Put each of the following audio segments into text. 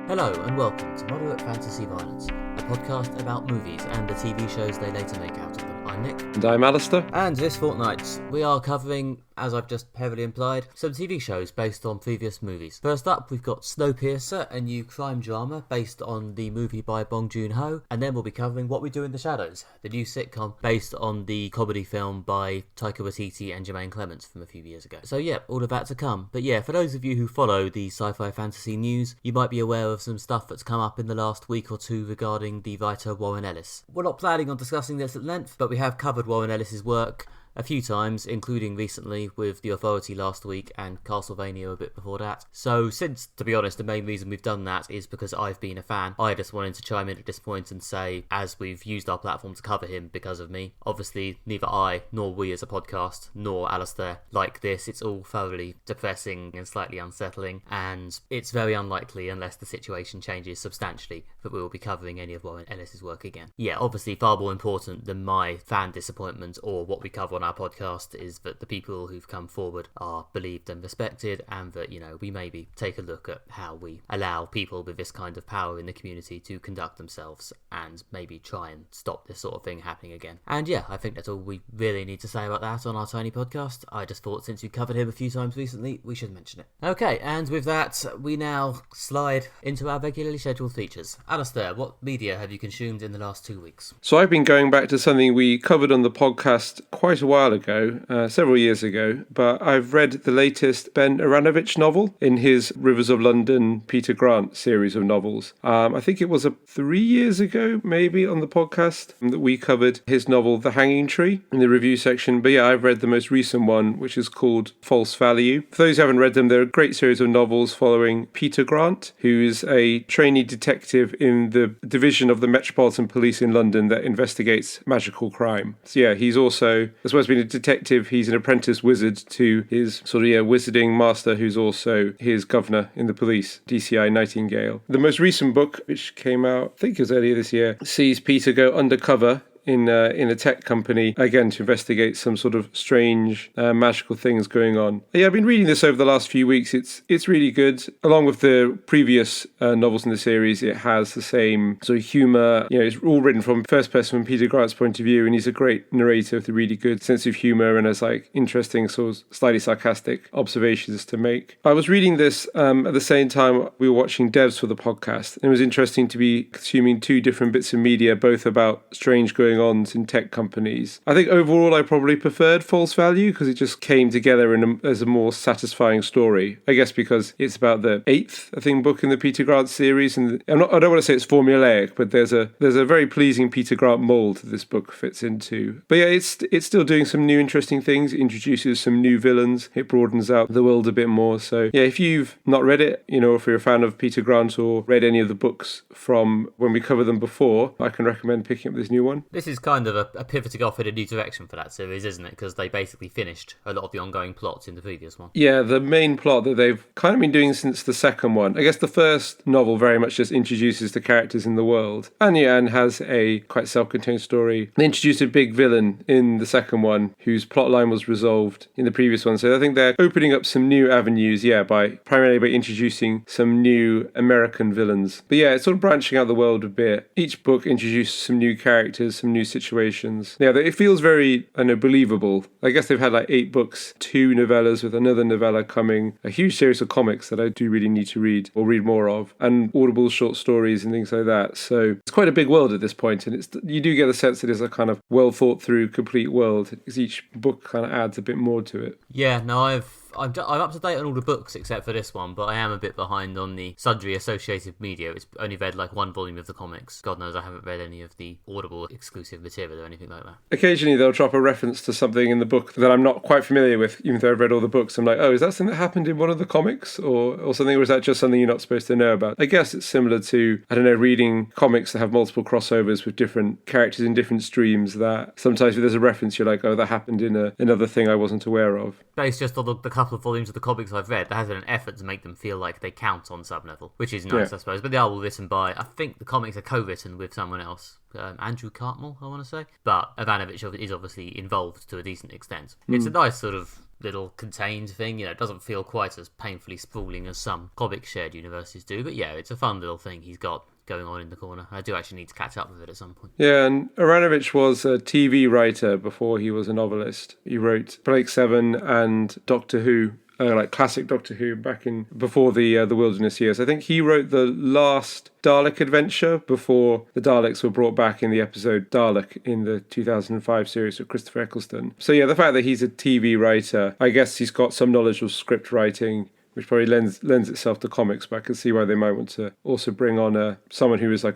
Hello and welcome to Moderate Fantasy Violence, a podcast about movies and the TV shows they later make out of them. I'm Nick. And I'm Alistair. And this fortnight, we are covering, as I've just heavily implied, some TV shows based on previous movies. First up, we've got Snowpiercer, a new crime drama based on the movie by Bong Joon-ho, and then we'll be covering What We Do in the Shadows, the new sitcom based on the comedy film by Taika Waititi and Jermaine Clements from a few years ago. So yeah, all of that to come. But yeah, for those of you who follow the sci-fi fantasy news, you might be aware of some stuff that's come up in the last week or two regarding the writer Warren Ellis. We're not planning on discussing this at length, but we have covered Warren Ellis's work a few times, including recently with The Authority last week and Castlevania a bit before that. So since, to be honest, the main reason we've done that is because I've been a fan, I just wanted to chime in at this point and say, as we've used our platform to cover him because of me, obviously neither I nor we as a podcast nor Alistair like this. It's all thoroughly depressing and slightly unsettling, and it's very unlikely, unless the situation changes substantially, that we will be covering any of Warren Ellis's work again. Yeah, obviously far more important than my fan disappointment or what we cover on our podcast is that the people who've come forward are believed and respected, and that, you know, we maybe take a look at how we allow people with this kind of power in the community to conduct themselves and maybe try and stop this sort of thing happening again. And yeah, I think that's all we really need to say about that on our tiny podcast. I just thought since we covered him a few times recently, we should mention it. Okay, and with that, we now slide into our regularly scheduled features. Alistair, what media have you consumed in the last 2 weeks? So I've been going back to something we covered on the podcast quite a while ago, several years ago, but I've read the latest Ben Aranovich novel in his Rivers of London Peter Grant series of novels. I think it was 3 years ago, maybe, on the podcast that we covered his novel The Hanging Tree in the review section. But yeah, I've read the most recent one, which is called False Value. For those who haven't read them, they're a great series of novels following Peter Grant, who is a trainee detective in the division of the Metropolitan Police in London that investigates magical crime. So yeah, he's also, as well as being a detective, he's an apprentice wizard to his wizarding master, who's also his governor in the police, DCI Nightingale. The most recent book, which came out, I think it was earlier this year, sees Peter go undercover in a tech company, again, to investigate some sort of strange magical things going on. Yeah, I've been reading this over the last few weeks. It's really good. Along with the previous novels in the series, it has the same sort of humour. You know, it's all written from first person, from Peter Grant's point of view, and he's a great narrator with a really good sense of humour and has like interesting, sort of slightly sarcastic observations to make. I was reading this at the same time we were watching devs for the podcast, and it was interesting to be consuming two different bits of media, both about strange going on in tech companies. I think overall I probably preferred False Value because it just came together as a more satisfying story. I guess because it's about the 8th, I think, book in the Peter Grant series, and I don't want to say it's formulaic, but there's a very pleasing Peter Grant mold that this book fits into. But yeah, it's still doing some new interesting things. It introduces some new villains. It broadens out the world a bit more. So yeah, if you've not read it, you know, if you're a fan of Peter Grant or read any of the books from when we covered them before, I can recommend picking up this new one. This is kind of a pivoting off in a new direction for that series, isn't it? Because they basically finished a lot of the ongoing plots in the previous one. Yeah, the main plot that they've kind of been doing since the second one. I guess the first novel very much just introduces the characters in the world. And yeah, and has a quite self-contained story. They introduced a big villain in the second one whose plotline was resolved in the previous one. So I think they're opening up some new avenues, yeah, primarily by introducing some new American villains. But yeah, it's sort of branching out the world a bit. Each book introduces some new characters, some new situations. Yeah, it feels very, believable. I guess they've had like 8 books, 2 novellas with another novella coming, a huge series of comics that I do really need to read or read more of, and Audible short stories and things like that. So it's quite a big world at this point, and you do get the sense that it's a kind of well thought through, complete world, because each book kind of adds a bit more to it. Yeah, no, I'm up to date on all the books except for this one, but I am a bit behind on the sundry associated media. It's only read like 1 volume of the comics. God knows I haven't read any of the Audible exclusive material or anything like that. Occasionally they'll drop a reference to something in the book that I'm not quite familiar with, even though I've read all the books. I'm like, oh, is that something that happened in one of the comics or something, or is that just something you're not supposed to know about? I guess it's similar to, reading comics that have multiple crossovers with different characters in different streams, that sometimes if there's a reference, you're like, oh, that happened in another thing I wasn't aware of. Based just on the couple of volumes of the comics I've read, there has been an effort to make them feel like they count on some level, which is nice, yeah. I suppose. But they are all written by, I think the comics are co-written with someone else. Andrew Cartmel, I want to say. But Ivanovic is obviously involved to a decent extent. It's a nice sort of little contained thing. It doesn't feel quite as painfully sprawling as some comic shared universes do, but yeah, it's a fun little thing he's got going on in the corner. I do actually need to catch up with it at some point. Yeah, and Aronovich was a TV writer before he was a novelist. He wrote Blake Seven and Doctor Who, like classic Doctor Who back in before the Wilderness years. I think he wrote the last Dalek adventure before the Daleks were brought back in the episode Dalek in the 2005 series with Christopher Eccleston. So yeah, the fact that he's a TV writer, I guess he's got some knowledge of script writing, which probably lends itself to comics, but I can see why they might want to also bring on someone who is like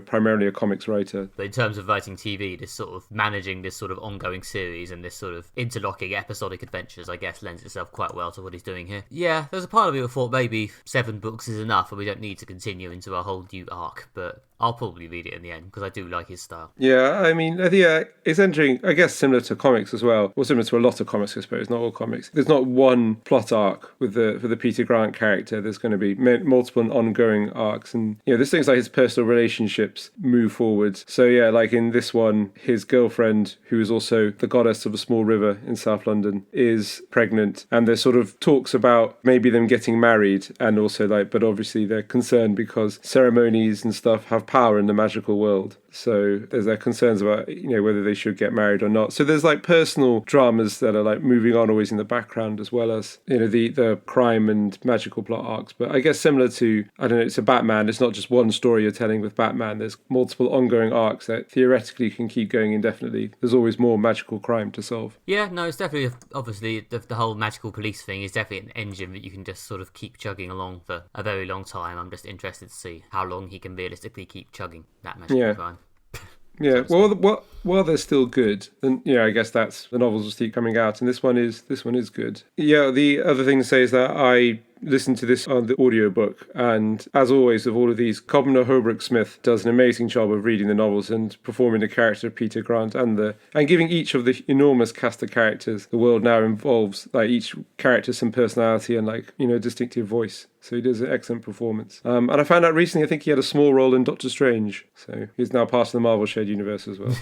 primarily a comics writer. But in terms of writing TV, this sort of managing this sort of ongoing series and this sort of interlocking episodic adventures, I guess, lends itself quite well to what he's doing here. Yeah, there's a part of me that thought maybe 7 books is enough and we don't need to continue into a whole new arc, but I'll probably read it in the end because I do like his style. Yeah, I mean, it's entering, I guess, similar to comics as well, or similar to a lot of comics, I suppose, not all comics. There's not one plot arc for the Peter Grant character. There's going to be multiple ongoing arcs, and there's things like his personal relationships move forwards. So yeah, like in this one, his girlfriend, who is also the goddess of a small river in South London, is pregnant, and there's sort of talks about maybe them getting married, and also but obviously they're concerned because ceremonies and stuff have power in the magical world. So there's their concerns about whether they should get married or not. So there's personal dramas that are moving on always in the background, as well as the crime and magical plot arcs. But I guess similar to, I don't know, it's a Batman. It's not just one story you're telling with Batman. There's multiple ongoing arcs that theoretically can keep going indefinitely. There's always more magical crime to solve. Yeah, no, it's definitely, obviously, the whole magical police thing is definitely an engine that you can just sort of keep chugging along for a very long time. I'm just interested to see how long he can realistically keep chugging that magical crime. Yeah, well, while they're still good, then I guess that's the novels will keep coming out, and this one is good. Yeah, the other thing to say is that I listened to this on the audiobook, and as always with all of these, Cobner Holbrook Smith does an amazing job of reading the novels and performing the character of Peter Grant and giving each of the enormous cast of characters the world now involves, each character some personality and distinctive voice. So he does an excellent performance. And I found out recently, I think he had a small role in Doctor Strange. So he's now part of the Marvel shared universe as well.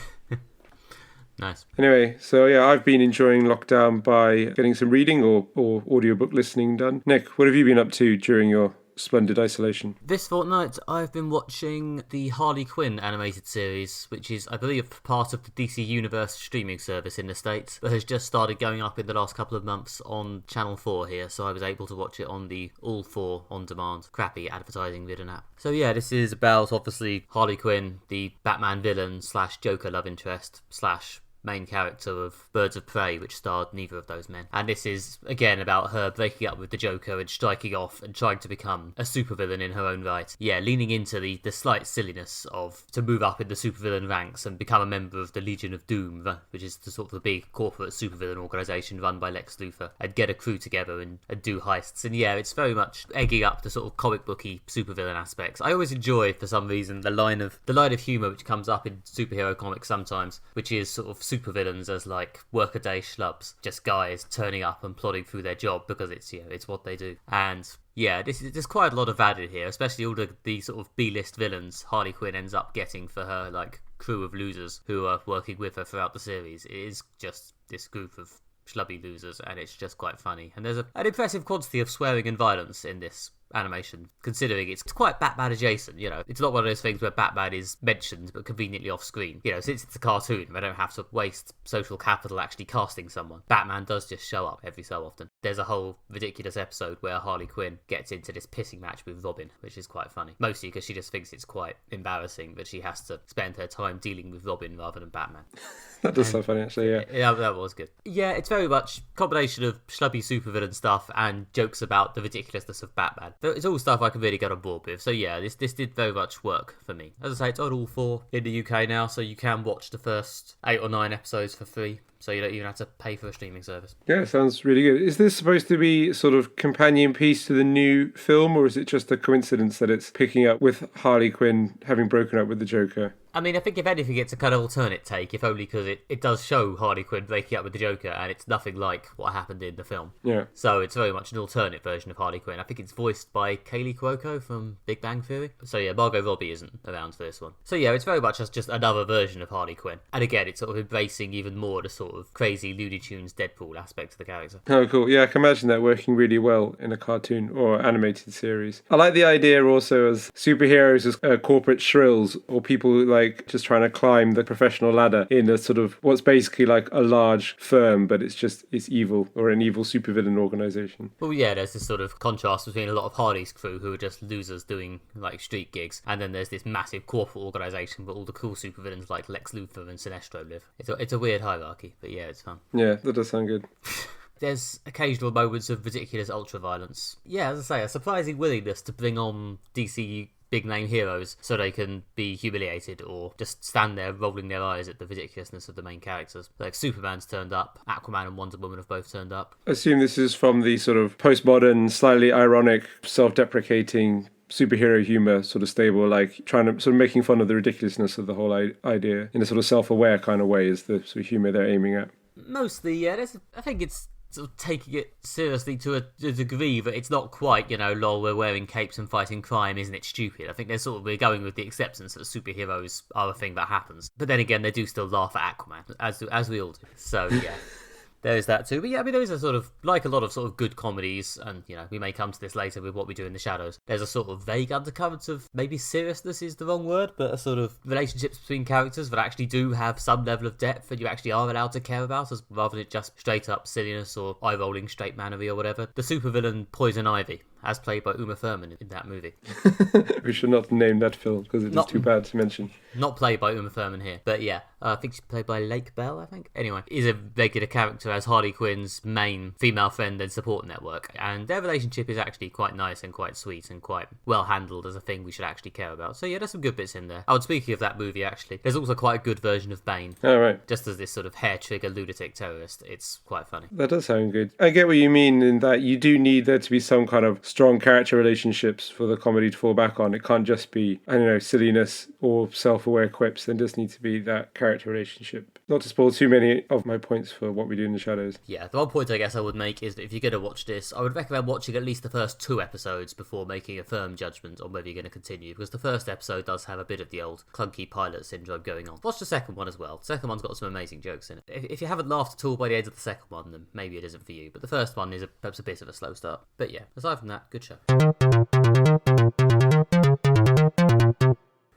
Nice. Anyway, so yeah, I've been enjoying lockdown by getting some reading or audiobook listening done. Nick, what have you been up to during your splendid isolation? This fortnight, I've been watching the Harley Quinn animated series, which is, I believe, part of the DC Universe streaming service in the States, but has just started going up in the last couple of months on Channel 4 here, so I was able to watch it on the All 4 on-demand, crappy advertising ridden app. So yeah, this is about, obviously, Harley Quinn, the Batman villain / Joker love interest / main character of Birds of Prey, which starred neither of those men. And this is, again, about her breaking up with the Joker and striking off and trying to become a supervillain in her own right. Yeah, leaning into the slight silliness of to move up in the supervillain ranks and become a member of the Legion of Doom, which is the sort of the big corporate supervillain organisation run by Lex Luthor, and get a crew together and do heists. And yeah, it's very much egging up the sort of comic booky supervillain aspects. I always enjoy, for some reason, the line of humour which comes up in superhero comics sometimes, which is sort of supervillains as workaday schlubs, just guys turning up and plodding through their job because it's what they do. And yeah, there's quite a lot of that in here, especially all the sort of B-list villains Harley Quinn ends up getting for her crew of losers who are working with her throughout the series. It is just this group of schlubby losers, and it's just quite funny. And there's an impressive quantity of swearing and violence in this animation, considering it's quite Batman adjacent. It's not one of those things where Batman is mentioned but conveniently off screen. Since it's a cartoon, they don't have to waste social capital actually casting someone. Batman does just show up every so often. There's a whole ridiculous episode where Harley Quinn gets into this pissing match with Robin, which is quite funny, mostly because she just thinks it's quite embarrassing that she has to spend her time dealing with Robin rather than Batman. That does sound funny, actually. Yeah, that was good. Yeah, it's very much a combination of schlubby supervillain stuff and jokes about the ridiculousness of Batman. It's all stuff I can really get on board with. So yeah, this did very much work for me. As I say, it's on All 4 in the UK now, so you can watch the first 8 or 9 episodes for free. So you don't even have to pay for a streaming service. Yeah, sounds really good. Is this supposed to be sort of companion piece to the new film, or is it just a coincidence that it's picking up with Harley Quinn having broken up with the Joker? I mean, I think if anything, it's a kind of alternate take, if only because it does show Harley Quinn breaking up with the Joker, and it's nothing like what happened in the film. Yeah. So it's very much an alternate version of Harley Quinn. I think it's voiced by Kaylee Cuoco from Big Bang Theory. So yeah, Margot Robbie isn't around for this one. So yeah, it's very much just another version of Harley Quinn. And again, it's sort of embracing even more the sort of crazy Looney Tunes Deadpool aspect of the character. Oh, cool. Yeah, I can imagine that working really well in a cartoon or animated series. I like the idea also as superheroes as corporate shrills, or people who like just trying to climb the professional ladder in a sort of what's basically like a large firm, but it's evil, or an evil supervillain organization. Well, yeah, there's this sort of contrast between a lot of Harley's crew who are just losers doing like street gigs, and then there's this massive corporate organization where all the cool supervillains like Lex Luthor and Sinestro live. It's a weird hierarchy, but yeah, it's fun. Yeah, that does sound good. There's occasional moments of ridiculous ultra-violence. Yeah, as I say, a surprising willingness to bring on DC big-name heroes so they can be humiliated or just stand there rolling their eyes at the ridiculousness of the main characters. Like, Superman's turned up, Aquaman and Wonder Woman have both turned up. I assume this is from the sort of postmodern, slightly ironic, self-deprecating superhero humor sort of stable, like trying to sort of making fun of the ridiculousness of the whole idea in a sort of self-aware kind of way is the sort of humor they're aiming at. Mostly, yeah. I think it's sort of taking it seriously to a degree that it's not quite, lol, we're wearing capes and fighting crime, isn't it stupid? I think we're going with the acceptance that superheroes are a thing that happens. But then again, they do still laugh at Aquaman, as we all do. So, yeah. There is that too. But yeah, I mean, there is a sort of, like a lot of sort of good comedies, and, we may come to this later with What We Do in the Shadows, there's a sort of vague undercurrent of, maybe seriousness is the wrong word, but a sort of relationships between characters that actually do have some level of depth and you actually are allowed to care about, rather than just straight up silliness or eye-rolling straight mannery or whatever. The supervillain Poison Ivy, as played by Uma Thurman in that movie. We should not name that film because it is too bad to mention. Not played by Uma Thurman here, but yeah, I think she's played by Lake Bell, I think. Anyway, is a regular character as Harley Quinn's main female friend and support network, and their relationship is actually quite nice and quite sweet and quite well handled as a thing we should actually care about. So yeah, there's some good bits in there. Speaking of that movie, actually, there's also quite a good version of Bane. Oh, right. Just as this sort of hair-trigger lunatic terrorist. It's quite funny. That does sound good. I get what you mean in that you do need there to be some kind of strong character relationships for the comedy to fall back on. It can't just be, silliness or self-aware quips. There does need to be that character relationship. Not to spoil too many of my points for What We Do in the Shadows. Yeah, the one point I guess I would make is that if you're going to watch this, I would recommend watching at least the first 2 episodes before making a firm judgment on whether you're going to continue, because the first episode does have a bit of the old clunky pilot syndrome going on. Watch the second one as well. The second one's got some amazing jokes in it. If you haven't laughed at all by the end of the second one, then maybe it isn't for you, but the first one is perhaps a bit of a slow start. But yeah, aside from that, good show.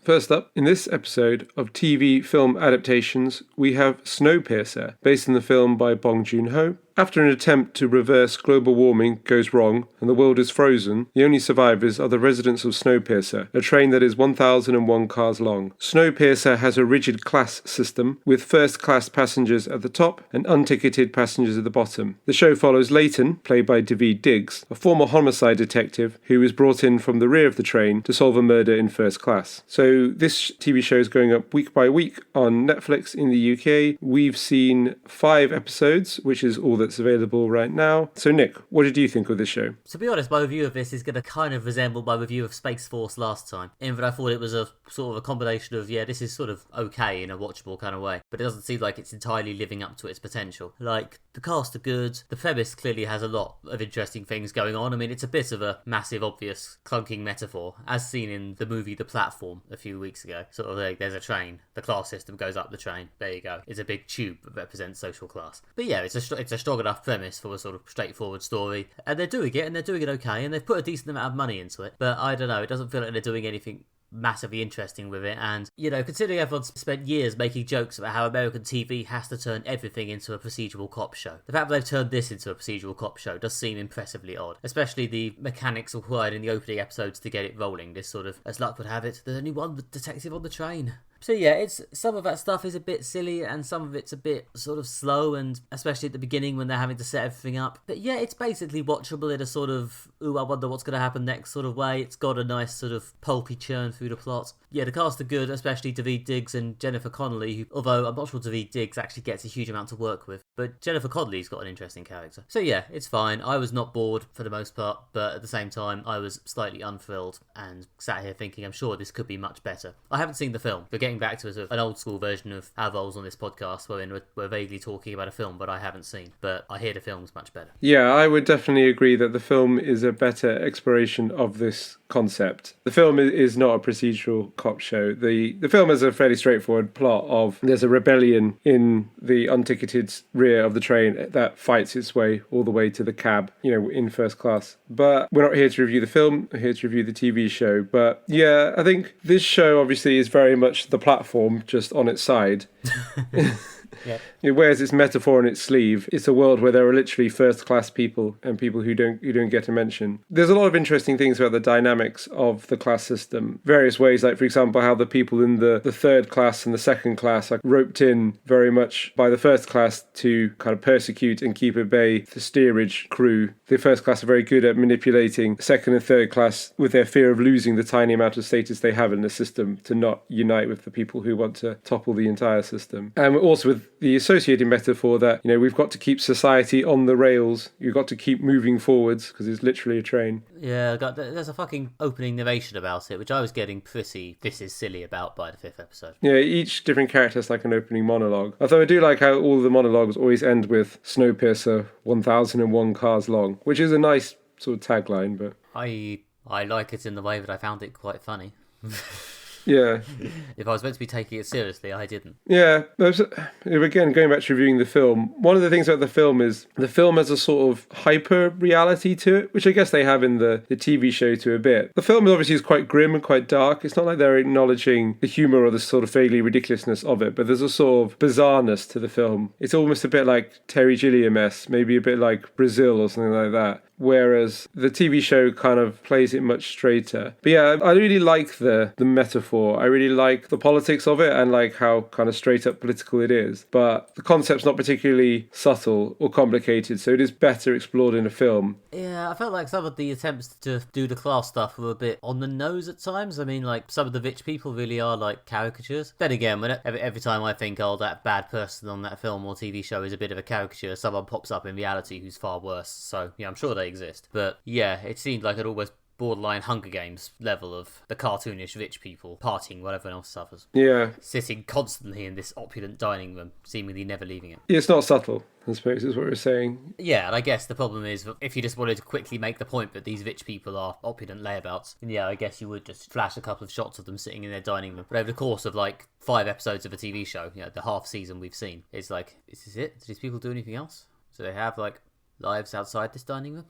First up, in this episode of TV film adaptations, we have Snowpiercer, based on the film by Bong Joon-ho. After an attempt to reverse global warming goes wrong and the world is frozen, the only survivors are the residents of Snowpiercer, a train that is 1,001 cars long. Snowpiercer has a rigid class system, with first-class passengers at the top and unticketed passengers at the bottom. The show follows Leighton, played by Daveed Diggs, a former homicide detective who is brought in from the rear of the train to solve a murder in first class. So this TV show is going up week by week on Netflix in the UK. We've seen 5 episodes, which is all that's available right now. So Nick, what did you think of this show? To be honest, my review of this is going to kind of resemble my review of Space Force last time, in that I thought it was a sort of a combination of, this is sort of okay in a watchable kind of way, but it doesn't seem like it's entirely living up to its potential. Like, the cast are good, the premise clearly has a lot of interesting things going on. I mean, it's a bit of a massive, obvious, clunking metaphor, as seen in the movie The Platform a few weeks ago. Sort of like, there's a train, the class system goes up the train, there you go. It's a big tube that represents social class. But yeah, it's a strong enough premise for a sort of straightforward story, and they're doing it okay, and they've put a decent amount of money into it, but I don't know, it doesn't feel like they're doing anything massively interesting with it. And considering everyone's spent years making jokes about how American TV has to turn everything into a procedural cop show, the fact that they've turned this into a procedural cop show does seem impressively odd, especially the mechanics required in the opening episodes to get it rolling. This sort of, as luck would have it, there's only one detective on the train. So yeah, it's some of that stuff is a bit silly and some of it's a bit sort of slow, and especially at the beginning when they're having to set everything up. But yeah, it's basically watchable in a sort of, ooh, I wonder what's going to happen next sort of way. It's got a nice sort of pulpy churn through the plot. Yeah, the cast are good, especially Daveed Diggs and Jennifer Connelly, who, although I'm not sure Daveed Diggs actually gets a huge amount to work with, but Jennifer Connelly's got an interesting character. So yeah, it's fine. I was not bored for the most part, but at the same time, I was slightly unthrilled and sat here thinking, I'm sure this could be much better. I haven't seen the film, but getting getting back to an old school version of our roles on this podcast, wherein we're vaguely talking about a film but I haven't seen, but I hear the film's much better. Yeah, I would definitely agree that the film is a better exploration of this concept. The film is not a procedural cop show. The film has a fairly straightforward plot of there's a rebellion in the unticketed rear of the train that fights its way all the way to the cab, in first class. But we're not here to review the film, we're here to review the TV show. But yeah, I think this show obviously is very much the platform just on its side. Yeah. It wears its metaphor on its sleeve. It's a world where there are literally first-class people and people who don't get a mention. There's a lot of interesting things about the dynamics of the class system. Various ways, like for example, how the people in the third class and the second class are roped in very much by the first class to kind of persecute and keep at bay the steerage crew. The first class are very good at manipulating second and third class with their fear of losing the tiny amount of status they have in the system to not unite with the people who want to topple the entire system. And also with the associated metaphor that, we've got to keep society on the rails. You've got to keep moving forwards because it's literally a train. Yeah, there's a fucking opening narration about it, which I was getting pretty this is silly about by the 5th episode. Yeah, each different character has like an opening monologue. Although I do like how all the monologues always end with Snowpiercer 1001 cars long, which is a nice sort of tagline, but... I like it in the way that I found it quite funny. Yeah. If I was meant to be taking it seriously, I didn't. Yeah. Again, going back to reviewing the film, one of the things about the film is the film has a sort of hyper reality to it, which I guess they have in the TV show to a bit. The film obviously is quite grim and quite dark. It's not like they're acknowledging the humour or the sort of vaguely ridiculousness of it, but there's a sort of bizarreness to the film. It's almost a bit like Terry Gilliam-esque, maybe a bit like Brazil or something like that. Whereas the TV show kind of plays it much straighter. But yeah, I really like the metaphor. I really like the politics of it and like how kind of straight up political it is. But the concept's not particularly subtle or complicated, so it is better explored in a film. Yeah, I felt like some of the attempts to do the class stuff were a bit on the nose at times. I mean, like, some of the rich people really are like caricatures. Then again, every time I think, that bad person on that film or TV show is a bit of a caricature, someone pops up in reality who's far worse. So yeah, I'm sure they exist. But yeah, it seemed like it almost borderline Hunger Games level of the cartoonish rich people partying while everyone else suffers. Yeah. Sitting constantly in this opulent dining room, seemingly never leaving it. It's not subtle, I suppose, is what we're saying. Yeah, and I guess the problem is if you just wanted to quickly make the point that these rich people are opulent layabouts, then yeah, I guess you would just flash a couple of shots of them sitting in their dining room. But over the course of like 5 episodes of a TV show, the half season we've seen, it's like, is this it? Do these people do anything else? Do they have like lives outside this dining room?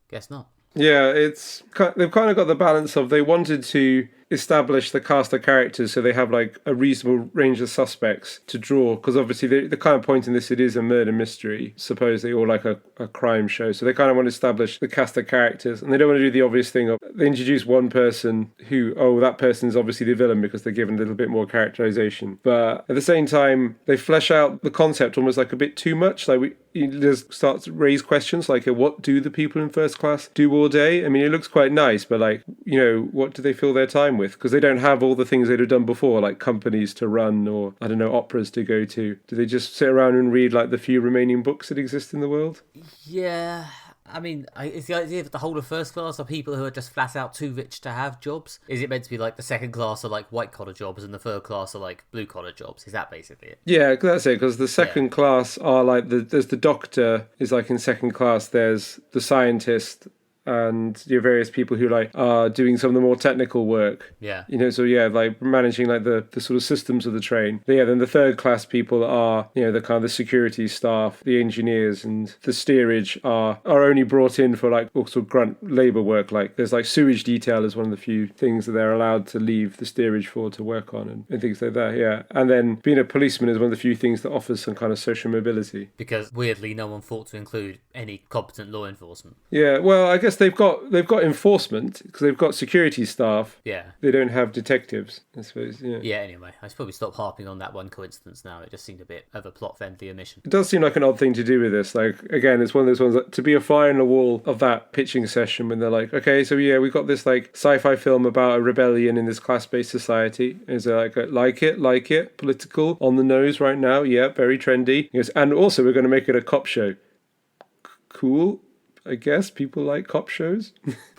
Guess not. Yeah, they've kind of got the balance of they wanted to establish the cast of characters so they have like a reasonable range of suspects to draw, because obviously the kind of point in this, it is a murder mystery supposedly, or like a crime show, so they kind of want to establish the cast of characters, and they don't want to do the obvious thing of they introduce one person who, that person is obviously the villain because they're given a little bit more characterization, but at the same time they flesh out the concept almost like a bit too much. Like it just starts to raise questions like, what do the people in first class do all day? I mean, it looks quite nice, but like, what do they fill their time with? Because they don't have all the things they'd have done before, like companies to run or, I don't know, operas to go to. Do they just sit around and read like the few remaining books that exist in the world? Yeah, I mean, is the idea that the whole of first class are people who are just flat out too rich to have jobs? Is it meant to be like the second class are like white collar jobs and the third class are like blue collar jobs? Is that basically it? Yeah, that's it, because the second class are like, there's the doctor is like in second class, there's the scientist, and your various people who like are doing some of the more technical work. Yeah. So yeah, like managing like the sort of systems of the train. But yeah, then the third class people are, the kind of the security staff, the engineers, and the steerage are only brought in for like all sort of grunt labour work. Like there's like sewage detail is one of the few things that they're allowed to leave the steerage for to work on and things like that. Yeah. And then being a policeman is one of the few things that offers some kind of social mobility. Because weirdly no one thought to include any competent law enforcement. Yeah, well, I guess they've got enforcement because they've got security staff. Yeah. They don't have detectives, I suppose. Yeah. Yeah, anyway, I should probably stop harping on that one coincidence now. It just seemed a bit of a plot-friendly omission. It does seem like an odd thing to do with this. Like, again, it's one of those ones that, to be a fly on the wall of that pitching session when they're like, okay, so yeah, we've got this like sci-fi film about a rebellion in this class-based society. Is it like it, political, on the nose right now? Yeah, very trendy. He goes, and also we're going to make it a cop show. Cool. I guess people like cop shows.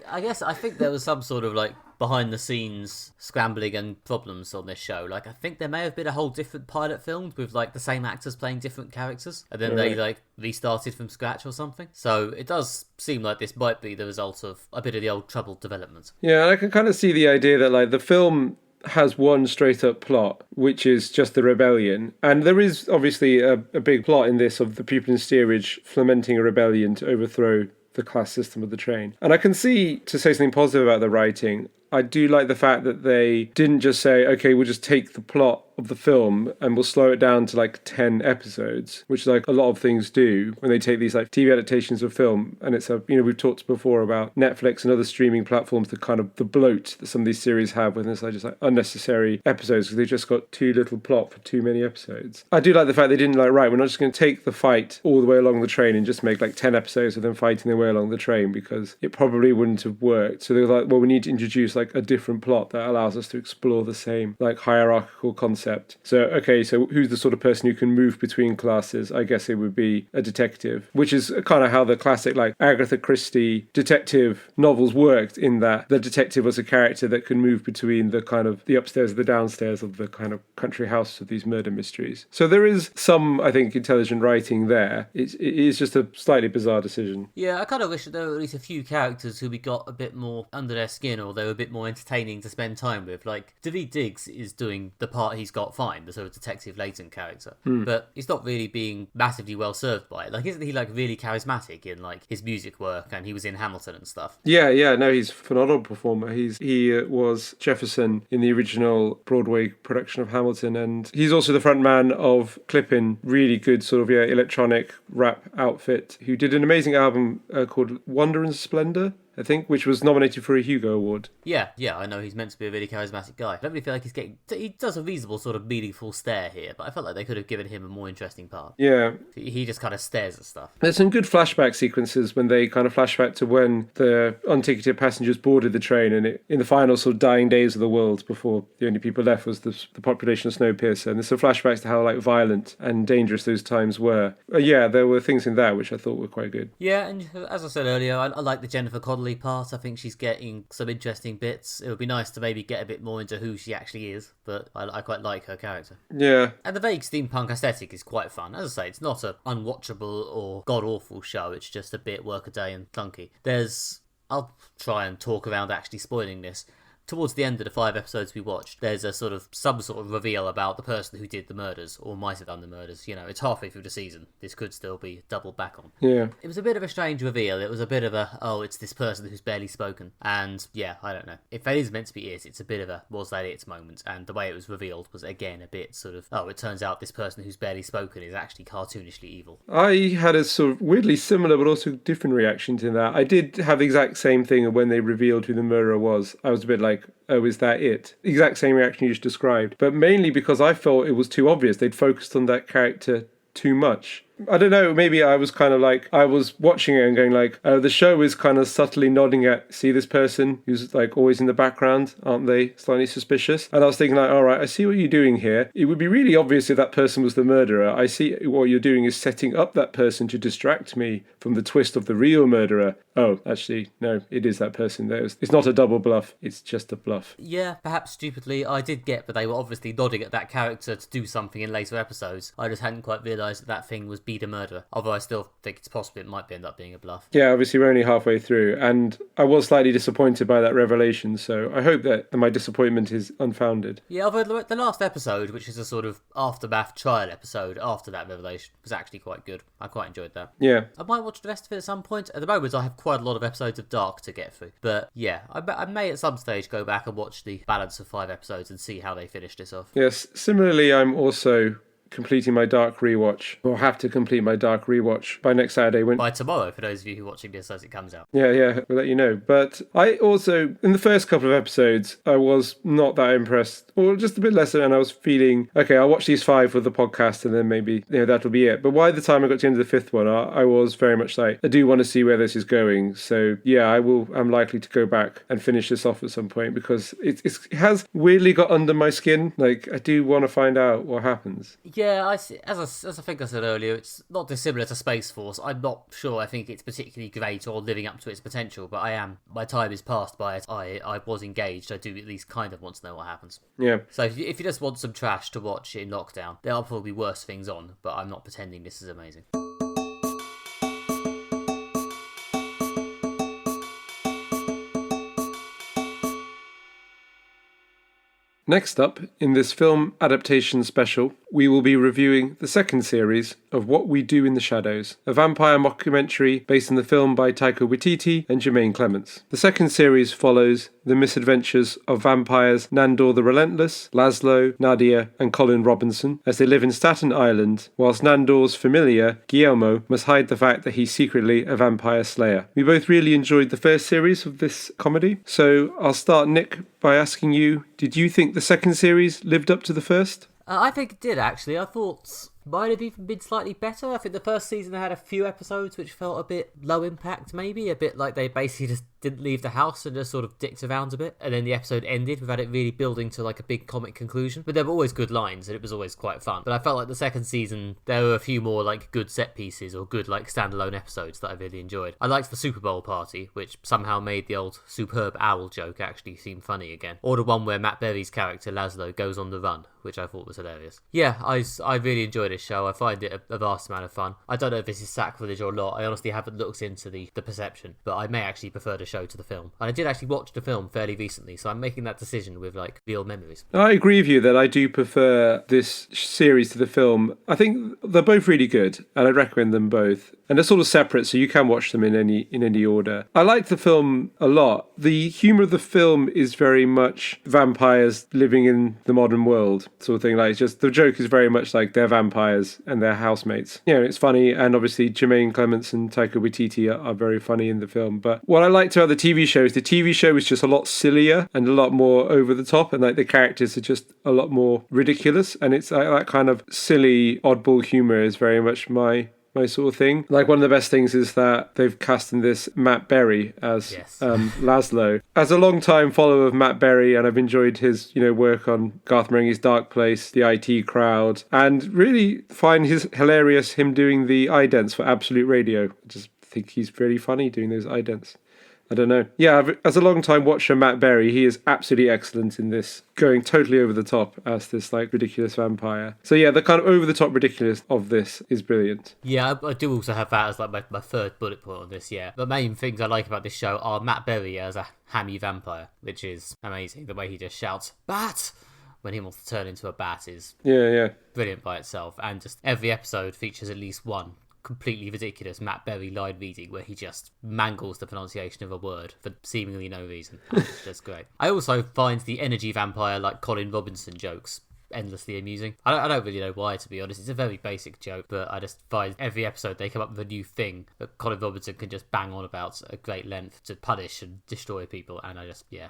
I think there was some sort of like behind the scenes scrambling and problems on this show. Like, I think there may have been a whole different pilot filmed with like the same actors playing different characters, and then they like restarted from scratch or something. So it does seem like this might be the result of a bit of the old troubled development. Yeah, and I can kind of see the idea that like the film has one straight up plot, which is just the rebellion. And there is obviously a big plot in this of the people in steerage fomenting a rebellion to overthrow the class system of the train. And I can see, to say something positive about the writing, I do like the fact that they didn't just say, okay, we'll just take the plot of the film and we'll slow it down to like 10 episodes, which is like a lot of things do when they take these like TV adaptations of film. And it's we've talked before about Netflix and other streaming platforms, the kind of the bloat that some of these series have when there's like just like unnecessary episodes because they've just got too little plot for too many episodes. I do like the fact they didn't like, right, we're not just going to take the fight all the way along the train and just make like 10 episodes of them fighting their way along the train, because it probably wouldn't have worked. So they were like, well, we need to introduce like a different plot that allows us to explore the same like hierarchical concept. So okay, so who's the sort of person who can move between classes? I guess it would be a detective, which is kind of how the classic like Agatha Christie detective novels worked, in that the detective was a character that can move between the kind of the upstairs and the downstairs of the kind of country house of these murder mysteries. So there is some, I think, intelligent writing there. It is just a slightly bizarre decision. Yeah, I kind of wish that there were at least a few characters who we got a bit more under their skin, or they were a bit more entertaining to spend time with. Like, Daveed Diggs is doing the part he's got fine, the sort of Detective Layton character, but he's not really being massively well served by it. Like, isn't he like really charismatic in like his music work, and he was in Hamilton and stuff? Yeah, no, he's a phenomenal performer. He was Jefferson in the original Broadway production of Hamilton, and he's also the front man of Clippin', really good sort of electronic rap outfit, who did an amazing album called Wonder and Splendor, I think, which was nominated for a Hugo Award. Yeah, I know he's meant to be a really charismatic guy. I don't really feel like he does a reasonable sort of meaningful stare here, but I felt like they could have given him a more interesting part. Yeah. He just kind of stares at stuff. There's some good flashback sequences when they kind of flashback to when the unticketed passengers boarded the train, and in the final sort of dying days of the world before the only people left was the population of Snowpiercer, and there's some flashbacks to how like violent and dangerous those times were. Yeah, there were things in that which I thought were quite good. Yeah, and as I said earlier, I like the Jennifer Connelly part. I think she's getting some interesting bits. It would be nice to maybe get a bit more into who she actually is, but I quite like her character. Yeah. And the vague steampunk aesthetic is quite fun. As I say, it's not an unwatchable or god-awful show. It's just a bit workaday and clunky. I'll try and talk around actually spoiling this. Towards the end of the 5 episodes we watched, there's some sort of reveal about the person who did the murders, or might have done the murders. You know, it's halfway through the season. This could still be doubled back on. Yeah. It was a bit of a strange reveal. It was a bit of it's this person who's barely spoken. And yeah, I don't know. If that is meant to be it's a bit of a was that it moment. And the way it was revealed was again a bit sort of, it turns out this person who's barely spoken is actually cartoonishly evil. I had a sort of weirdly similar but also different reaction to that. I did have the exact same thing when they revealed who the murderer was. I was a bit like, oh, is that it? The exact same reaction you just described. But mainly because I felt it was too obvious. They'd focused on that character too much. I don't know, maybe I was kind of like, I was watching it and going like, oh, the show is kind of subtly nodding at, see this person who's like always in the background, aren't they slightly suspicious? And I was thinking like, all right, I see what you're doing here. It would be really obvious if that person was the murderer. I see what you're doing is setting up that person to distract me from the twist of the real murderer. Oh, actually, no, it is that person. It's not a double bluff, it's just a bluff. Yeah, perhaps stupidly, I did get, but they were obviously nodding at that character to do something in later episodes. I just hadn't quite realised that thing was be the murderer. Although I still think it's possible it might end up being a bluff. Yeah, obviously we're only halfway through, and I was slightly disappointed by that revelation, so I hope that my disappointment is unfounded. Yeah, although the last episode, which is a sort of aftermath trial episode after that revelation, was actually quite good. I quite enjoyed that. Yeah. I might watch the rest of it at some point. At the moment, I have quite a lot of episodes of Dark to get through. But yeah, I may at some stage go back and watch the balance of 5 episodes and see how they finish this off. Yes, similarly, I'm also completing my Dark rewatch, or have to complete my Dark rewatch by next Saturday. By tomorrow, for those of you who are watching this as it comes out. Yeah, we'll let you know. But I also, in the first couple of episodes, I was not that impressed, or just a bit less, and I was feeling, okay, I'll watch these 5 for the podcast, and then maybe that'll be it. But by the time I got to the end of the 5th one, I was very much like, I do want to see where this is going. So yeah, I'm likely to go back and finish this off at some point, because it has weirdly got under my skin. Like, I do want to find out what happens. Yeah, as I think I said earlier, it's not dissimilar to Space Force. I'm not sure I think it's particularly great or living up to its potential, but my time is passed by it. I was engaged. I do at least kind of want to know what happens. Yeah. So if you just want some trash to watch in lockdown, there are probably worse things on, but I'm not pretending this is amazing. Next up, in this film adaptation special, we will be reviewing the second series of What We Do in the Shadows, a vampire mockumentary based on the film by Taika Waititi and Jermaine Clements. The second series follows the misadventures of vampires Nando the Relentless, Laszlo, Nadia, and Colin Robinson as they live in Staten Island, whilst Nando's familiar, Guillermo, must hide the fact that he's secretly a vampire slayer. We both really enjoyed the first series of this comedy, so I'll start, Nick, by asking you, did you think the second series lived up to the first? I think it did, actually. I thought might have even been slightly better. I think the first season had a few episodes which felt a bit low impact, maybe. A bit like they basically just didn't leave the house and just sort of dicked around a bit. And then the episode ended without it really building to like a big comic conclusion. But there were always good lines and it was always quite fun. But I felt like the second season, there were a few more like good set pieces or good like standalone episodes that I really enjoyed. I liked the Super Bowl party, which somehow made the old superb owl joke actually seem funny again. Or the one where Matt Berry's character Laszlo goes on the run, which I thought was hilarious. Yeah, I really enjoyed this show. I find it a vast amount of fun. I don't know if this is sacrilege or not. I honestly haven't looked into the perception, but I may actually prefer the show to the film. And I did actually watch the film fairly recently, so I'm making that decision with like real memories. I agree with you that I do prefer this series to the film. I think they're both really good, and I'd recommend them both. And they're sort of separate, so you can watch them in any order. I liked the film a lot. The humour of the film is very much vampires living in the modern world sort of thing. Like, it's just the joke is very much like they're vampires and they're housemates. You know, it's funny, and obviously Jermaine Clements and Taika Waititi are very funny in the film. But what I liked about the TV show is the TV show is just a lot sillier and a lot more over the top, and like the characters are just a lot more ridiculous. And it's like that kind of silly, oddball humour is very much my sort of thing. Like, one of the best things is that they've cast in this Matt Berry as Laszlo. As a long-time follower of Matt Berry, and I've enjoyed his work on Garth Marenghi's Dark Place, The IT Crowd, and really find him doing the idents for Absolute Radio. I just think he's really funny doing those idents. I don't know. Yeah, as a long-time watcher, Matt Berry, he is absolutely excellent in this, going totally over the top as this like ridiculous vampire. So yeah, the kind of over-the-top ridiculous of this is brilliant. Yeah, I do also have that as like my third bullet point on this, yeah. The main things I like about this show are Matt Berry as a hammy vampire, which is amazing. The way he just shouts, "Bat!" when he wants to turn into a bat is brilliant by itself. And just every episode features at least one completely ridiculous Matt Berry line reading where he just mangles the pronunciation of a word for seemingly no reason. That's great. I also find the energy vampire like Colin Robinson jokes endlessly amusing. I don't really know why, to be honest. It's a very basic joke, but I just find every episode they come up with a new thing that Colin Robinson can just bang on about at great length to punish and destroy people, and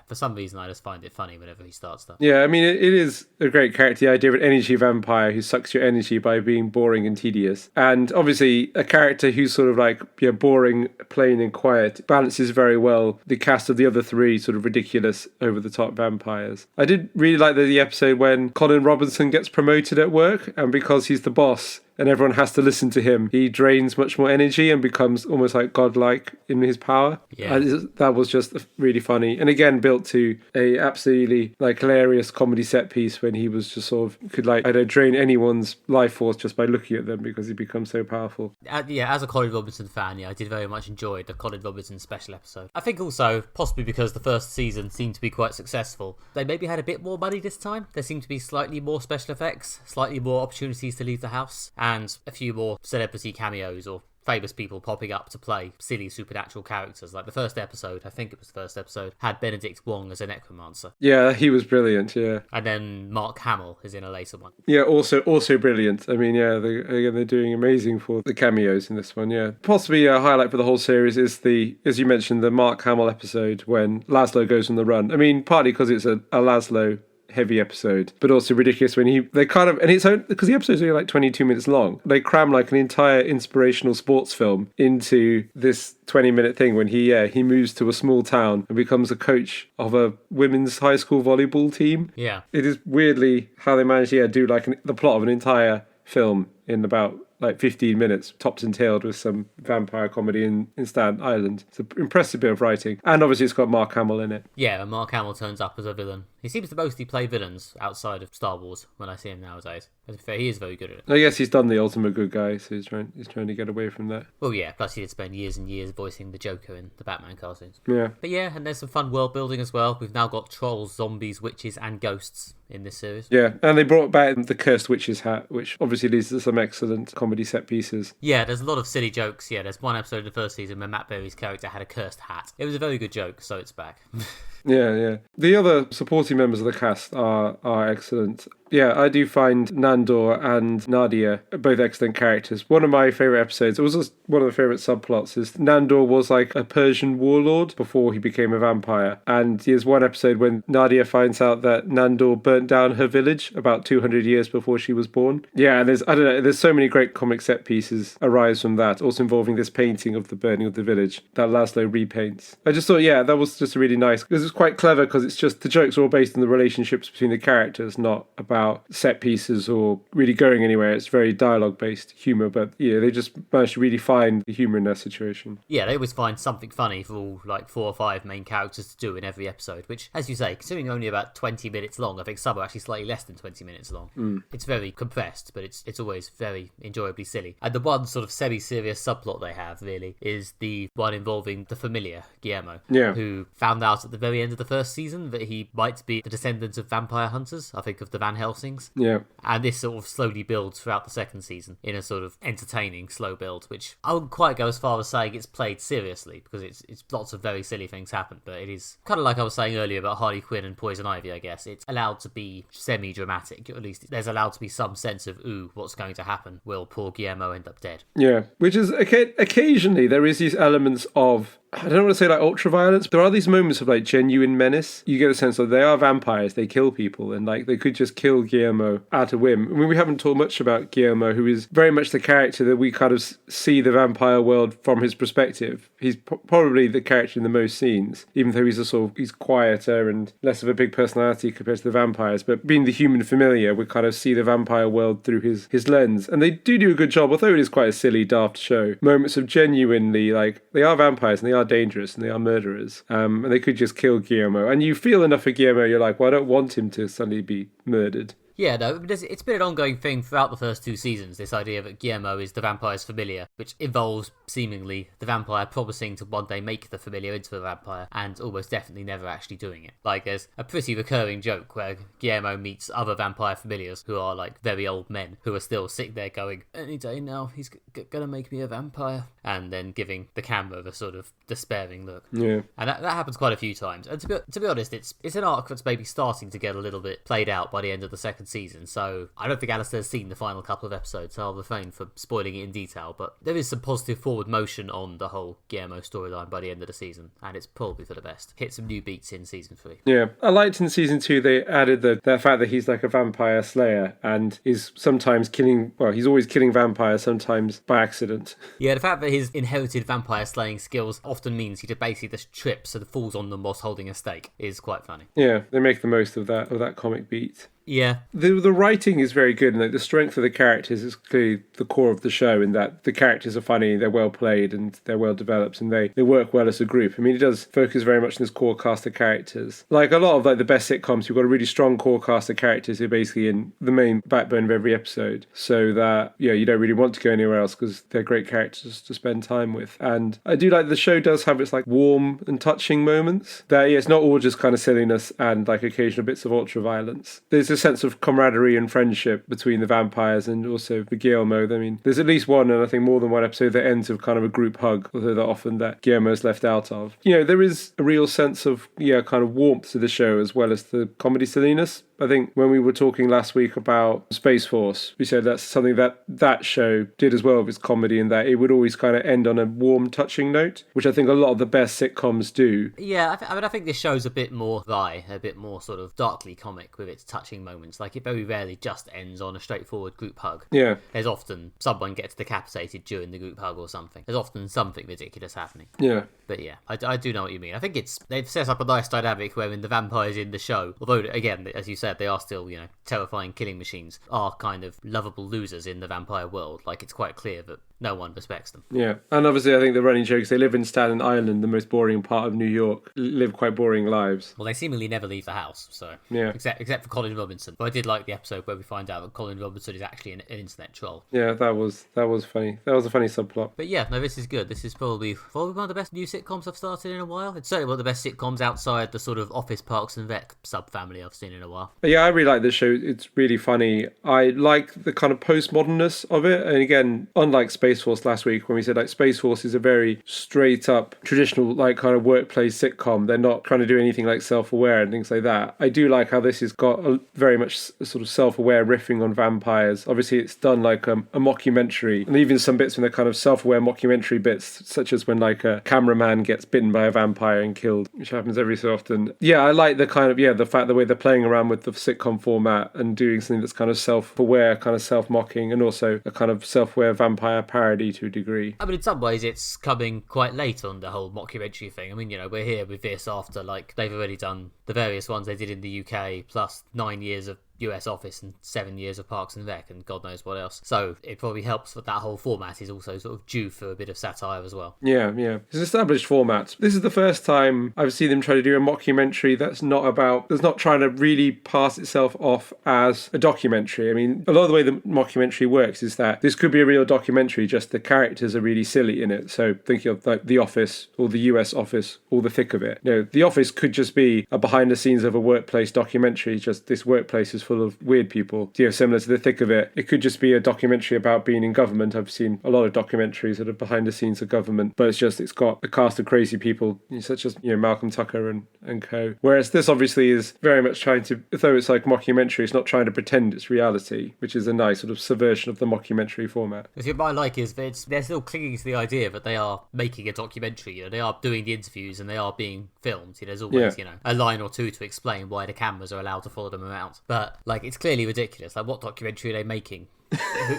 for some reason I just find it funny whenever he starts stuff. Yeah, I mean, it is a great character, the idea of an energy vampire who sucks your energy by being boring and tedious. And obviously a character who's sort of like boring, plain and quiet balances very well the cast of the other three sort of ridiculous, over-the-top vampires. I did really like the episode when Colin Robinson gets promoted at work, and because he's the boss and everyone has to listen to him, he drains much more energy and becomes almost like godlike in his power. Yeah. That was just really funny. And again, built to a absolutely like hilarious comedy set piece when he was just sort of could drain anyone's life force just by looking at them because he becomes so powerful. As a Colin Robinson fan, I did very much enjoy the Colin Robinson special episode. I think also, possibly because the first season seemed to be quite successful, they maybe had a bit more money this time. There seemed to be slightly more special effects, slightly more opportunities to leave the house, and a few more celebrity cameos or famous people popping up to play silly supernatural characters. Like the first episode, I think it was the first episode, had Benedict Wong as a necromancer. Yeah, he was brilliant, yeah. And then Mark Hamill is in a later one. Yeah, also brilliant. I mean, yeah, they're doing amazing for the cameos in this one, yeah. Possibly a highlight for the whole series is as you mentioned, the Mark Hamill episode when Laszlo goes on the run. I mean, partly because it's a Laszlo heavy episode, but also ridiculous when because the episode's only like 22 minutes long. They cram like an entire inspirational sports film into this 20-minute thing when he moves to a small town and becomes a coach of a women's high school volleyball team. Yeah. It is weirdly how they managed to do like the plot of an entire film in about like 15 minutes, topped and tailed with some vampire comedy in Staten Island. It's an impressive bit of writing. And obviously it's got Mark Hamill in it. Yeah, and Mark Hamill turns up as a villain. He seems to mostly play villains outside of Star Wars when I see him nowadays. To be fair, he is very good at it. I guess he's done the ultimate good guy, so he's trying to get away from that. Well, yeah, plus he did spend years and years voicing the Joker in the Batman cartoons. Yeah. But yeah, and there's some fun world building as well. We've now got trolls, zombies, witches, and ghosts in this series. Yeah, and they brought back the Cursed Witch's hat, which obviously leads to some excellent comedy set pieces. Yeah, there's a lot of silly jokes. Yeah, there's one episode in the first season where Matt Berry's character had a cursed hat. It was a very good joke, so it's back. Yeah. The other supporting members of the cast are excellent. Yeah, I do find Nando and Nadia both excellent characters. One of my favourite episodes, it was just one of the favourite subplots, is Nando was like a Persian warlord before he became a vampire. And there's one episode when Nadia finds out that Nando burnt down her village about 200 years before she was born. Yeah, and there's so many great comic set pieces arise from that, also involving this painting of the burning of the village that Laszlo repaints. I just thought, yeah, that was just really nice, because it's quite clever, because it's just, the jokes are all based on the relationships between the characters, not about set pieces or really going anywhere. It's very dialogue based humour, but yeah, they just managed to really find the humour in their situation. Yeah, they always find something funny for all like 4 or 5 main characters to do in every episode, which, as you say, considering only about 20 minutes long, I think some are actually slightly less than 20 minutes long. It's very compressed, but it's always very enjoyably silly. And the one sort of semi-serious subplot they have, really, is the one involving the familiar, Guillermo, who found out at the very end of the first season that he might be the descendant of vampire hunters, I think of the Van Helsings. Yeah. And this sort of slowly builds throughout the second season in a sort of entertaining, slow build, which I wouldn't quite go as far as saying it's played seriously, because it's lots of very silly things happen, but it is kind of like I was saying earlier about Harley Quinn and Poison Ivy, I guess. It's allowed to be semi-dramatic, or at least there's allowed to be some sense of, ooh, what's going to happen? Will poor Guillermo end up dead? Yeah, which is, occasionally there is these elements of, I don't want to say like ultra-violence, but there are these moments of like genuine menace. You get a sense of they are vampires, they kill people, and like they could just kill Guillermo at a whim. I mean, we haven't talked much about Guillermo, who is very much the character that we kind of see the vampire world from his perspective. He's probably the character in the most scenes, even though he's quieter and less of a big personality compared to the vampires. But being the human familiar, we kind of see the vampire world through his lens. And they do a good job, although it is quite a silly, daft show. Moments of genuinely, like, they are vampires and they are dangerous and they are murderers, and they could just kill Guillermo, and you feel enough for Guillermo, you're like, well, I don't want him to suddenly be murdered. Yeah, no, it's been an ongoing thing throughout the first 2 seasons, this idea that Guillermo is the vampire's familiar, which involves, seemingly, the vampire promising to one day make the familiar into a vampire, and almost definitely never actually doing it. Like, there's a pretty recurring joke where Guillermo meets other vampire familiars who are, like, very old men, who are still sitting there going, any day now, he's gonna make me a vampire, and then giving the camera the sort of despairing look. Yeah. And that happens quite a few times. And to be honest, it's an arc that's maybe starting to get a little bit played out by the end of the second season, so I don't think Alistair's seen the final couple of episodes, so I'll refrain from spoiling it in detail, but there is some positive forward motion on the whole Guillermo storyline by the end of the season, and it's probably for the best. Hit some new beats in season 3. Yeah, I liked in season 2 they added the fact that he's like a vampire slayer and is sometimes he's always killing vampires, sometimes by accident. Yeah, the fact that his inherited vampire slaying skills often means he just basically just trips and falls on them whilst holding a stake is quite funny. Yeah, they make the most of that comic beat. Yeah. The writing is very good, and the strength of the characters is clearly the core of the show, in that the characters are funny, they're well played, and they're well developed, and they work well as a group. I mean, it does focus very much on this core cast of characters. Like a lot of like the best sitcoms, you've got a really strong core cast of characters who are basically in the main backbone of every episode, so that you don't really want to go anywhere else because they're great characters to spend time with. And I do like the show does have its like warm and touching moments. That it's not all just kind of silliness and like occasional bits of ultra violence. There's a sense of camaraderie and friendship between the vampires and also the Guillermo. I mean, there's at least one, and I think more than one episode that ends with kind of a group hug, although they're often that Guillermo's left out of. There is a real sense of kind of warmth to the show as well as the comedy silliness. I think when we were talking last week about Space Force, we said that's something that show did as well with its comedy, in that it would always kind of end on a warm, touching note, which I think a lot of the best sitcoms do. Yeah, I think this show's a bit more wry, a bit more sort of darkly comic with its touching moments. Like, it very rarely just ends on a straightforward group hug. Yeah. There's often someone gets decapitated during the group hug or something. There's often something ridiculous happening. Yeah. But yeah, I do know what you mean. I think they've set up a nice dynamic wherein the vampires in the show, although, again, as you say, said, they are still, terrifying killing machines, are kind of lovable losers in the vampire world. Like, it's quite clear that no one respects them. Yeah, and obviously I think the running joke is they live in Staten Island, the most boring part of New York, live quite boring lives. Well, they seemingly never leave the house, so yeah, except for Colin Robinson. But I did like the episode where we find out that Colin Robinson is actually an internet troll. Yeah, that was funny. That was a funny subplot. But yeah, no, this is good. This is probably one of the best new sitcoms I've started in a while. It's certainly one of the best sitcoms outside the sort of Office, Parks and Rec sub-family I've seen in a while. But yeah, I really like this show. It's really funny. I like the kind of postmodernness of it. And again, unlike Space Force last week, when we said like Space Force is a very straight up traditional like kind of workplace sitcom, they're not trying to do anything like self-aware and things like that. I do like how this has got a very much sort of self-aware riffing on vampires. Obviously it's done like a mockumentary, and even some bits when they're kind of self-aware mockumentary bits, such as when like a cameraman gets bitten by a vampire and killed, which happens every so often. Yeah, I like the kind of the way they're playing around with the sitcom format and doing something that's kind of self-aware, kind of self-mocking, and also a kind of self-aware vampire parody to a degree. I mean, in some ways, it's coming quite late on the whole mockumentary thing. I mean, we're here with this after, like, they've already done the various ones they did in the UK, plus 9 years of US Office and 7 years of Parks and Rec and God knows what else. So it probably helps that whole format is also sort of due for a bit of satire as well. Yeah. It's an established format. This is the first time I've seen them try to do a mockumentary that's not trying to really pass itself off as a documentary. I mean, a lot of the way the mockumentary works is that this could be a real documentary, just the characters are really silly in it. So thinking of like The Office or the US Office, all the thick of it. The Office could just be a behind the scenes of a workplace documentary, just this workplace is full of weird people. Similar to the thick of it. It could just be a documentary about being in government. I've seen a lot of documentaries that are behind the scenes of government, but it's got a cast of crazy people, such as Malcolm Tucker and co. Whereas this obviously is very much trying to, though it's like mockumentary, it's not trying to pretend it's reality, which is a nice sort of subversion of the mockumentary format. What I like is that they're still clinging to the idea that they are making a documentary. They are doing the interviews and they are being filmed. There's always a line or two to explain why the cameras are allowed to follow them around. But like, it's clearly ridiculous. Like, what documentary are they making?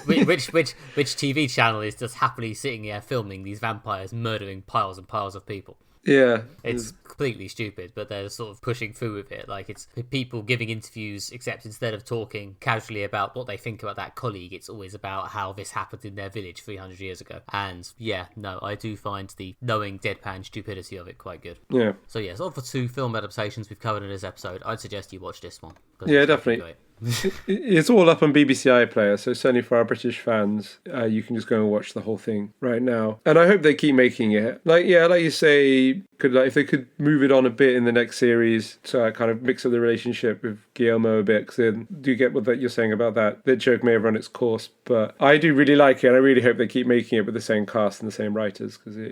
which TV channel is just happily sitting here filming these vampires murdering piles and piles of people? Yeah. It's completely stupid, but they're sort of pushing through with it. Like, it's people giving interviews, except instead of talking casually about what they think about that colleague, it's always about how this happened in their village 300 years ago. And yeah, no, I do find the knowing deadpan stupidity of it quite good. Yeah. So yes, on for 2 film adaptations we've covered in this episode. I'd suggest you watch this one. Yeah, definitely. It's all up on BBC iPlayer, so certainly for our British fans, you can just go and watch the whole thing right now. And I hope they keep making it. Like you say, if they could move it on a bit in the next series to kind of mix up the relationship with Guillermo a bit, because then do you get what you're saying about that? The joke may have run its course, but I do really like it, and I really hope they keep making it with the same cast and the same writers, because it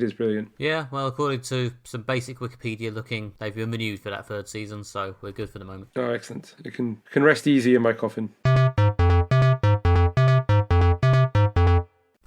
is brilliant. Yeah, well, according to some basic Wikipedia looking, they've been renewed for that 3rd season, so we're good for the moment. Oh, excellent. It can rest easy in my coffin.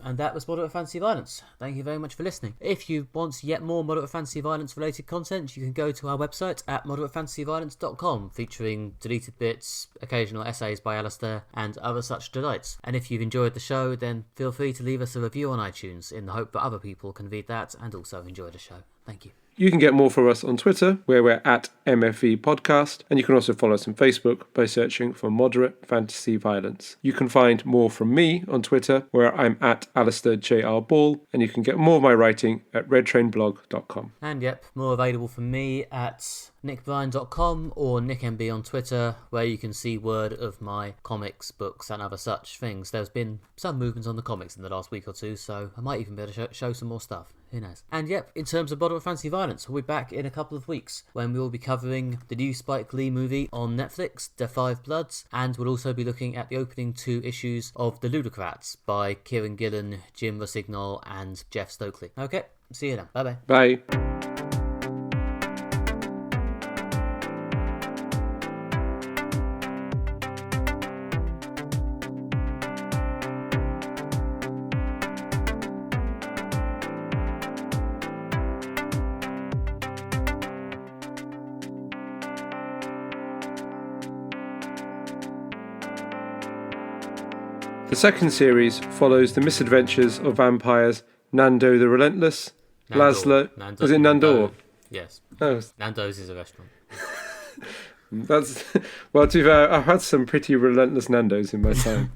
And that was Moderate Fantasy Violence. Thank you very much for listening. If you want yet more Moderate Fantasy Violence related content, you can go to our website at moderatefantasyviolence.com, featuring deleted bits, occasional essays by Alistair, and other such delights. And if you've enjoyed the show, then feel free to leave us a review on iTunes, in the hope that other people can read that and also enjoy the show. Thank you. You can get more from us on Twitter, where we're at MFV Podcast, and you can also follow us on Facebook by searching for Moderate Fantasy Violence. You can find more from me on Twitter, where I'm at Alistair J.R. Ball, and you can get more of my writing at redtrainblog.com. And yep, more available from me at nickbryan.com or nickmb on Twitter, where you can see word of my comics, books, and other such things. There's been some movements on the comics in the last week or two, so I might even be able to show some more stuff. Who knows? And yep, in terms of Moderate Fantasy Violence, we'll be back in a couple of weeks when we will be covering the new Spike Lee movie on Netflix, The Five Bloods, and we'll also be looking at the opening 2 issues of The Ludocrats by Kieran Gillen, Jim Rossignol, and Jeff Stokely. Okay, see you then. Bye-bye. Bye. The second series follows the misadventures of vampires Nando the Relentless, Laszlo... Nando. Was it Nando? Yes. Oh. Nando's is a restaurant. That's well. To be fair, I've had some pretty relentless Nandos in my time.